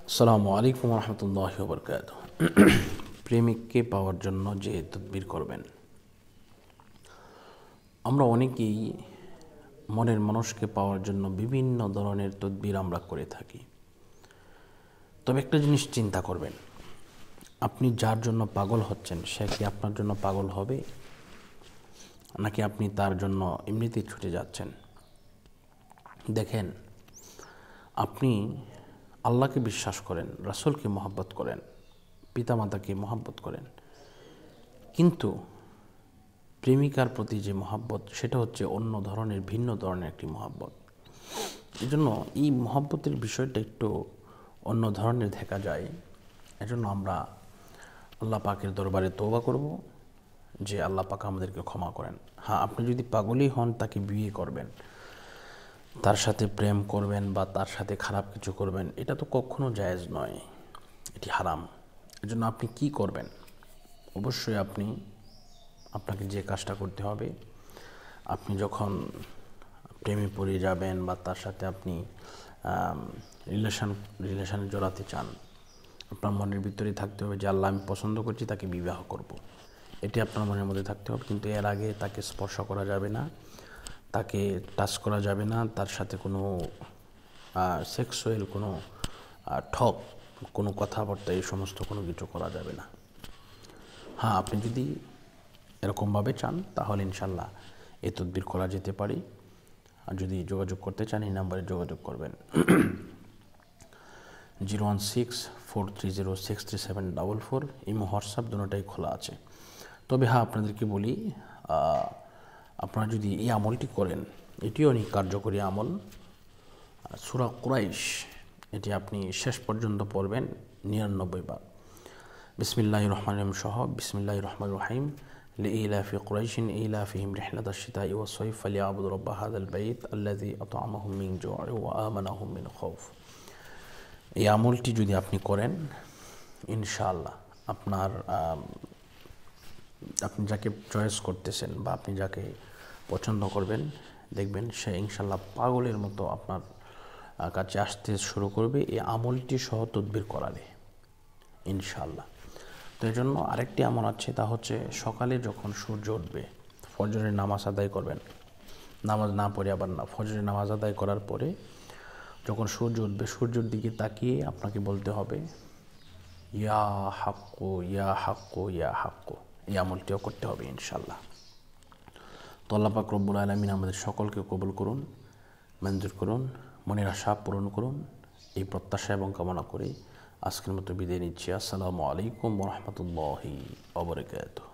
আসসালামু আলাইকুম রহমতুল্লাহি ওয়া বারাকাতুহু। প্রেমিককে পাওয়ার জন্য যে তদবির করবেন, আমরা অনেকেই মনের মানুষকে পাওয়ার জন্য বিভিন্ন ধরনের তদবির আমরা করে থাকি। তবে একটা জিনিস চিন্তা করবেন, আপনি যার জন্য পাগল হচ্ছেন সে কি আপনার জন্য পাগল হবে, নাকি আপনি তার জন্য এমনিতেই ছুটে যাচ্ছেন? দেখেন, আপনি আল্লাহকে বিশ্বাস করেন, রাসূলকে মহব্বত করেন, পিতামাতাকে মহব্বত করেন, কিন্তু প্রেমিকার প্রতি যে মহব্বত সেটা হচ্ছে অন্য ধরনের, ভিন্ন ধরনের একটি মহব্বত। এই জন্য এই মহব্বতের বিষয়টা একটু অন্য ধরনের দেখা যায়। এজন্য আমরা আল্লাহ পাকের দরবারে তওবা করব যে আল্লাহ পাক আমাদেরকে ক্ষমা করেন। হ্যাঁ, আপনি যদি পাগলই হন তাকে বিয়ে করবেন, তার সাথে প্রেম করবেন বা তার সাথে খারাপ কিছু করবেন, এটা তো কখনো জায়েজ নয়, এটি হারাম। এজন্য আপনি কি করবেন? অবশ্যই আপনাকে যে কাজটা করতে হবে, আপনি যখন প্রেমে পড়ে যাবেন বা তার সাথে আপনি রিলেশনে জড়াতে চান, আপনার মনের ভিতরেই থাকতে হবে যে আল্লাহ, আমি পছন্দ করছি, তাকে বিবাহ করব। এটি আপনার মনের মধ্যে থাকতে হবে। কিন্তু এর আগে তাকে স্পর্শ করা যাবে না, তাকে টাচ করা যাবে না, তার সাথে কোনো সেক্সুয়াল কোনো ঠক, কোনো কথাবার্তা, এই সমস্ত কোনো কিছু করা যাবে না। হ্যাঁ, আপনি যদি এরকমভাবে চান তাহলে ইনশাল্লাহ এই তদবির করা যেতে পারে। আর যদি যোগাযোগ করতে চান এই নাম্বারে যোগাযোগ করবেন 016-430-63744। ইমো হোয়াটসঅ্যাপ দুটোটাই খোলা আছে। তবে হ্যাঁ, আপনাদেরকে বলি, আপনারা যদি এই আমলটি করেন, এটিও অনেক কার্যকরী আমল। সূরা কুরাইশ, এটি আপনি শেষ পর্যন্ত পড়বেন 99 বার। বিসমিল্লাহির রহমানির রহিম সহ বিসমিল্লাহির রহমানির রহিম। লিইলাফি কুরাইশিন ইলাফিহিম রিহলাতাশ শিতাই ওয়াস সাইফ ফালিয়াবুদু রাব্ব হাযাল বাইত আল্লাযী আত'আমাহুম মিন জু'ইন ওয়া আমানাহুম মিন খাউফ। এই আমলটি যদি আপনি করেন, ইনশাআল্লাহ আপনি যাকে চয়েস করতেছেন বা আপনি যাকে পছন্দ করবেন, দেখবেন সে ইনশাআল্লাহ পাগলের মতো আপনার কাছে আসতে শুরু করবে এই আমলটি সহ তদবির করালে, ইনশাআল্লাহ। তো এই জন্য আরেকটি আমল আছে, তা হচ্ছে সকালে যখন সূর্য উঠবে, ফজরের নামাজ আদায় করবেন, নামাজ না পড়ে আবার না, ফজরের নামাজ আদায় করার পরে যখন সূর্য উঠবে, সূর্যের দিকে তাকিয়ে আপনাকে বলতে হবে ইয়া হাক্কু ইয়া হাক্কু ইয়া হাক্কু। এই আমলটিও করতে হবে ইনশাআল্লাহ। তো আল্লাহ পাক রব্বুল আলামিন আমাদের সকলকে কবুল করুন, মঞ্জুর করুন, মনের আশা পূরণ করুন, এই প্রত্যাশা এবং কামনা করে আজকের মতো বিদায় নিচ্ছি। আসসালামু আলাইকুম ওয়া রাহমাতুল্লাহি ওয়া বারাকাতুহু।